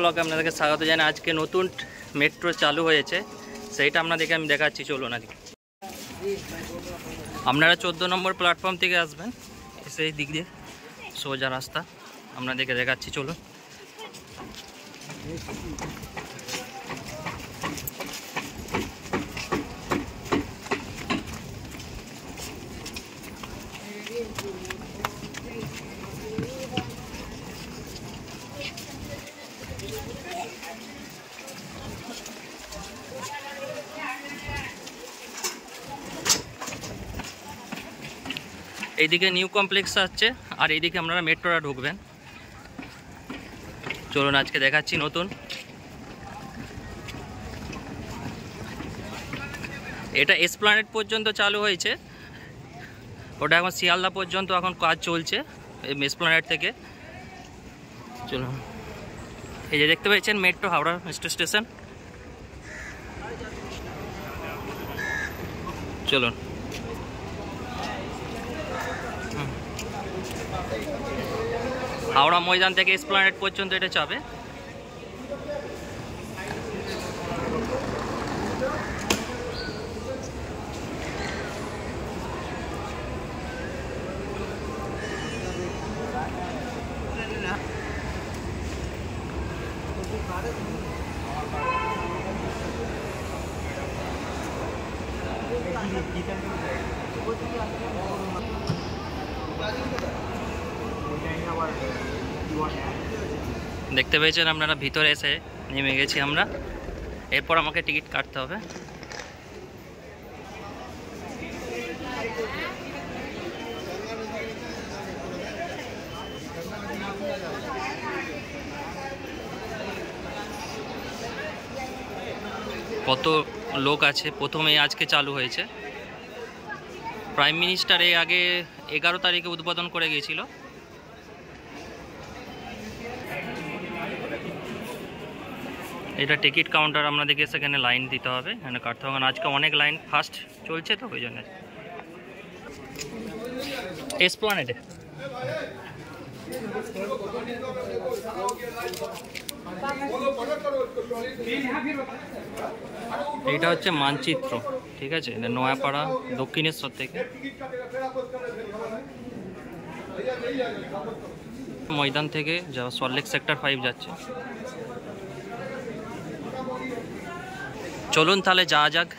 ব্লগে আপনাদেরকে স্বাগত জানাই। আজকে নতুন মেট্রো চালু হয়েছে, সেইটা আপনাদেরকে আমি দেখাচ্ছি। চলুন আজকে আপনারা 14 নম্বর প্ল্যাটফর্ম থেকে আসবেন, এসে এই দিক দিয়ে সোজা রাস্তা আপনাদেরকে দেখাচ্ছি। চলুন। এইদিকে নিউ কমপ্লেক্স আছে, আর এইদিকে আপনারা মেট্রোটা ঢুকবেন। চলুন আজকে দেখাচ্ছি নতুন। এটা এসপ্ল্যানেড পর্যন্ত চালু হয়েছে, ওটা এখন শিয়ালদা পর্যন্ত এখন কাজ চলছে এসপ্ল্যানেড থেকে। চলুন, এই যে দেখতে পেয়েছেন মেট্রো হাওড়া মেট্রো স্টেশন। চলুন। হাওড়া ময়দান থেকে এসপ্ল্যানেড পর্যন্ত এটা যাবে। দেখতে পেয়েছেন আপনারা, ভিতরে এসে নেমে গেছি আমরা। এরপর আমাকে টিকিট কাটতে হবে। কত লোক আছে, প্রথমেই আজকে চালু হয়েছে। প্রাইম মিনিস্টার এর আগে 11 তারিখে উদ্বোধন করে গিয়েছিল। এটা টিকিট কাউন্টার, আপনাদেরকে সেখানে লাইন দিতে হবে, এখানে কাটতে হবে। আজকে অনেক লাইন ফাস্ট চলছে, তো ওই জন্য। এসপ্ল্যানেডে এইটা হচ্ছে মানচিত্র, ঠিক আছে? নয়াপাড়া দক্ষিণেশ্বর থেকে ময়দান থেকে যা সল্টলেক সেক্টর 5 যাচ্ছে। চলুন তাহলে যাওয়া যাক,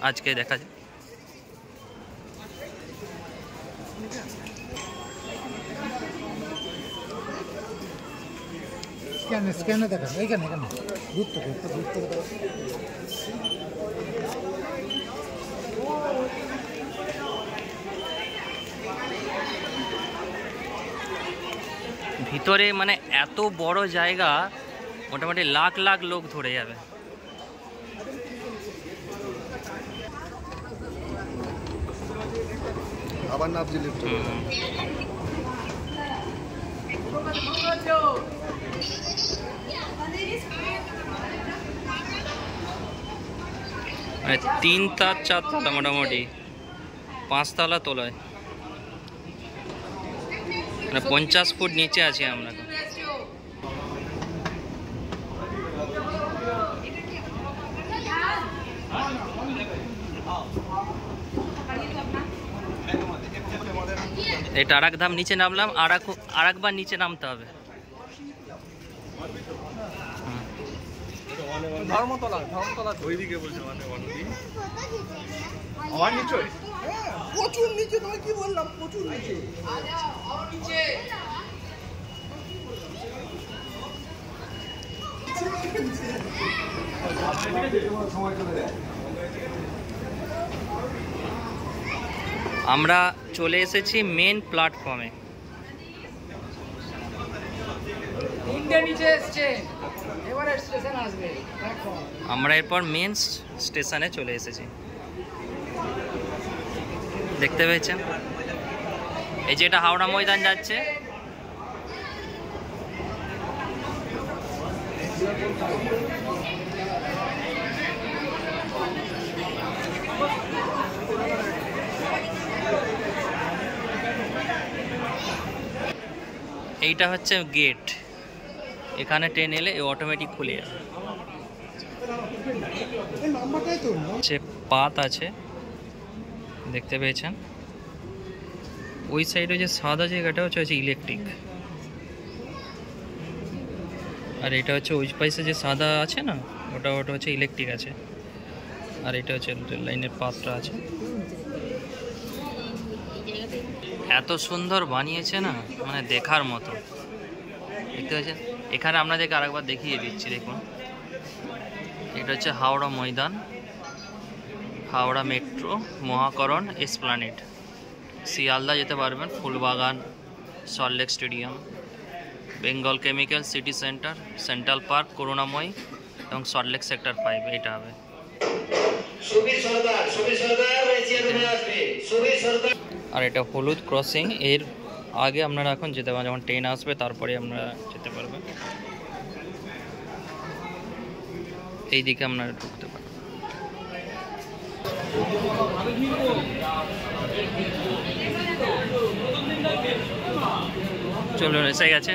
আজকে দেখা যাক। স্ক্যানে দেখা এইখানে ঘুরতে ভিতরে মানে এত বড় জায়গা, মোটামুটি লাখ লাখ লোক ধরে যাবে। আবার নাবজি লিফট। মানে 3 তালা 4 তালা, মোটামুটি 5 তালা তোলায়, মানে 50 ফুট নিচে আছি আমরা। এটা আরেক ধাম নিচে নামলাম, আর একবার নিচে নামতে হবে। ধর্মতলা ওইদিকে বলছে আমার নিচে প্রচুর নিচে। তোমায় কি বললাম, প্রচুর নিচে। আমরা চলে এসেছি মেন প্ল্যাটফর্মে। আমরা এরপর মেন স্টেশনে চলে এসেছি। দেখতে পেয়েছেন, এই যে এটা হাওড়া ময়দান যাচ্ছে। এইটা হচ্ছে গেট। এখানে ট্রেন এলে অটোমেটিক খুলে যাবে। এই নাম্বারটাই তো যে পাত আছে দেখতে পেয়েছেন, ওই সাইডে যে সাদা জায়গাটা হচ্ছে ইলেকট্রিক, আর এটা হচ্ছে ওই পাশে যে সাদা আছে না, ওটা হচ্ছে ইলেকট্রিক আছে, আর এটা হচ্ছে রেল লাইনের পাতটা আছে। এত সুন্দর বানিয়েছে না, মানে দেখার মতো। দেখতে পাচ্ছেন, এখানে আপনাদেরকে আরেকবার দেখিয়ে দিচ্ছি, দেখুন এটা হচ্ছে হাওড়া ময়দান, হাওড়া মেট্রো, মহাকরণ, এসপ্ল্যানেড। শিয়ালদা যেতে পারবেন, Phoolbagan, Salt Lake stadium, Bengal Chemical, City Centre, Central Park, Karunamoyee এবং সল্টলেক সেক্টর 5 এটা হবে। আর এটা হলুদ ক্রসিং, এর আগে আপনারা এখন যেতে পারেন, যখন ট্রেন আসবে তারপরে আপনারা যেতে পারবেন। এই দিকে আপনারা ঢুকতে পারেন। চলুন, এসে গেছে।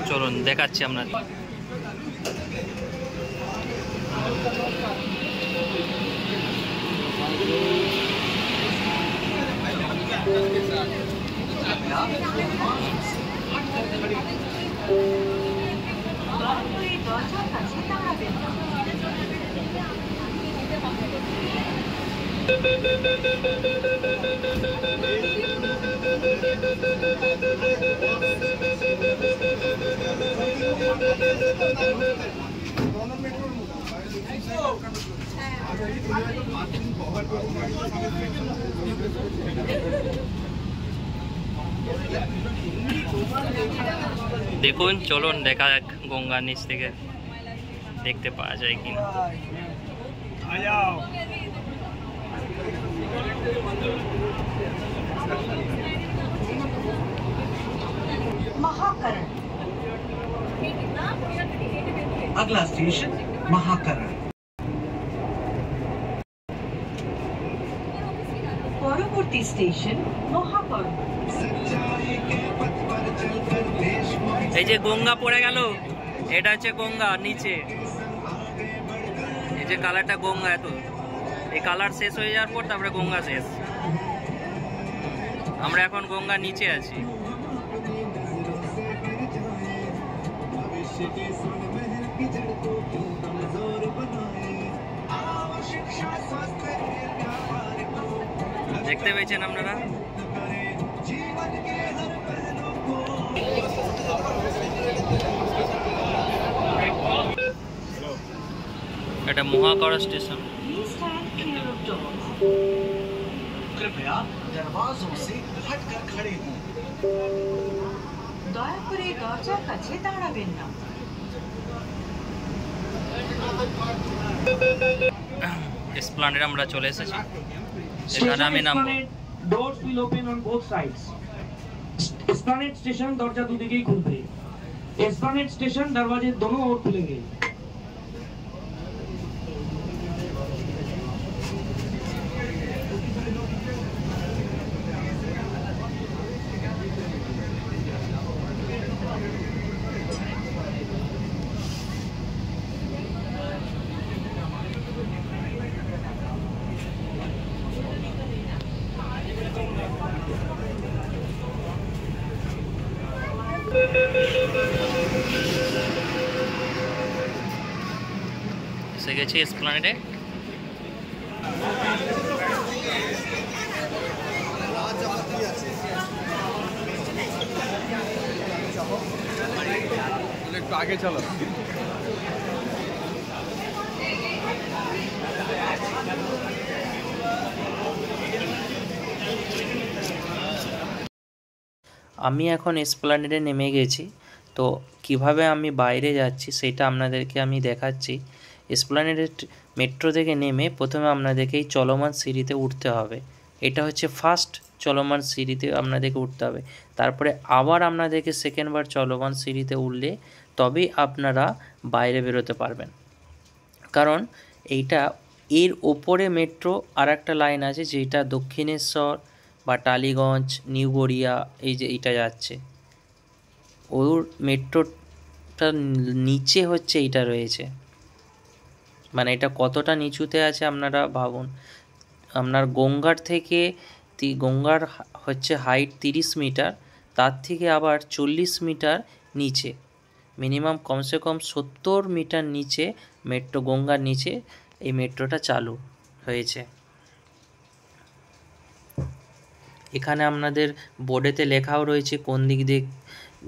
চলুন দেখাচ্ছি আপনাদের। দেখুন, চলুন দেখা যাক গঙ্গার নিচ থেকে দেখতে পাওয়া যায় কিনা। महाकरण। अगला स्टेशन महाकरण। পরবর্তী স্টেশন মহাকরণ। এই যে গঙ্গা পড়ে গেল, এটা হচ্ছে গঙ্গা নিচে, এই যে কালারটা গঙ্গা, এত এই কালার শেষ হয়ে যাওয়ার পর তারপরে গঙ্গা শেষ। আমরা এখন গঙ্গা নিচে আছি। দেখতে পেয়েছেন আপনারা, এটা মহাকরণ স্টেশন। कृपया दरवाजों से हटकर खड़े हों। দয়া করে দরজার কাছে দাঁড়াবেন না। এসপ্ল্যানেডে আমরা চলে এসেছি, এখানে আমি নামবো। Doors will open on both sides. Esplanade station दरजा দুদিকেই খুলবে। Esplanade स्टेशन दरवाजे दोनों ओर खुलेंगे। এসে গেছি এসপ্ল্যানেডে। একটু আগে চলো। আমি এখন এসপ্ল্যানেডে নেমে গেছি, তো কিভাবে আমি বাইরে যাচ্ছি সেটা আপনাদেরকে আমি দেখাচ্ছি। এসপ্ল্যানেডের মেট্রো থেকে নেমে প্রথমে আপনাদেরকে এই চলমান সিঁড়িতে উঠতে হবে, এটা হচ্ছে ফার্স্ট চলমান সিঁড়িতে আপনাদেরকে উঠতে হবে। তারপরে আবার আপনাদেরকে সেকেন্ডবার চলমান সিঁড়িতে উঠলে তবেই আপনারা বাইরে বেরোতে পারবেন। কারণ এইটা এর ওপরে মেট্রো আর একটা লাইন আছে যেটা দক্ষিণেশ্বর বা টালিগঞ্জ, নিউ গড়িয়া এই যে এইটা যাচ্ছে, ওর মেট্রোটা নিচে হচ্ছে এইটা রয়েছে। মানে এটা কতটা নিচুতে আছে আপনারা ভাবুন। আপনার গঙ্গার থেকে গঙ্গার হচ্ছে হাইট 30 মিটার, তার থেকে আবার 40 মিটার নিচে, মিনিমাম কমসে কম 70 মিটার নিচে মেট্রো, গঙ্গার নিচে এই মেট্রোটা চালু হয়েছে। এখানে আপনাদের বোর্ডেতে লেখাও রয়েছে কোন দিক দিয়ে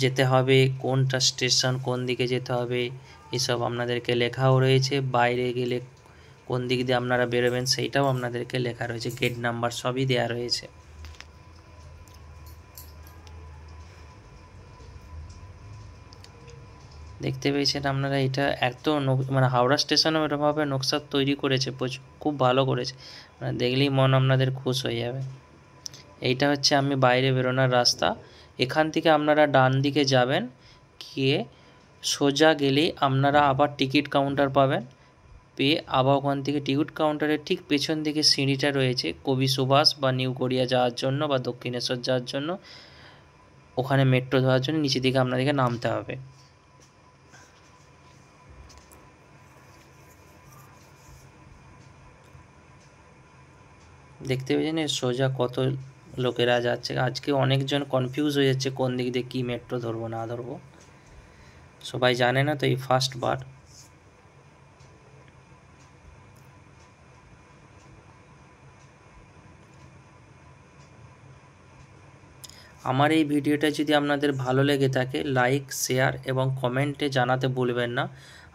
যেতে হবে, কোনটা স্টেশন, কোন দিকে যেতে হবে, এসব আপনাদেরকে লেখাও রয়েছে। বাইরে গেলে কোন দিক দিয়ে আপনারা বেরোবেন সেইটাও আপনাদেরকে লেখা রয়েছে, গেট নাম্বার সবই দেওয়া রয়েছে। দেখতে পেয়েছেন আপনারা, এটা এত মানে হাওড়া স্টেশনে এরকমভাবে নকশা তৈরি করেছে, খুব ভালো করেছে, মানে দেখলেই মন আপনাদের খুশ হয়ে যাবে। এইটা হচ্ছে আমি বাইরে বেরোনোর রাস্তা। এখান থেকে আপনারা ডান দিকে যাবেন, গিয়ে সোজা গেলেই আপনারা আবার টিকিট কাউন্টার পাবেন, পেয়ে আবার ওখান থেকে টিকিট কাউন্টারের ঠিক পেছন দিকে সিঁড়িটা রয়েছে কবি সুভাষ বা নিউ গড়িয়া যাওয়ার জন্য বা দক্ষিণেশ্বর যাওয়ার জন্য। ওখানে মেট্রো ধরার জন্য নিচে দিকে আপনাদেরকে নামতে হবে। দেখতে পেয়েছেন সোজা কত লোকেরা যাচ্ছে। আজকে অনেকজন কনফিউজ হয়ে যাচ্ছে কোন দিক দিয়ে কী মেট্রো ধরবো না ধরবো, সবাই জানে না তো, এই ফার্স্ট বার। আমার এই ভিডিওটা যদি আপনাদের ভালো লেগে থাকে, লাইক, শেয়ার এবং কমেন্টে জানাতে ভুলবেন না।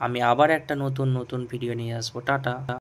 আমি আবার একটা নতুন ভিডিও নিয়ে আসবো। টাটা।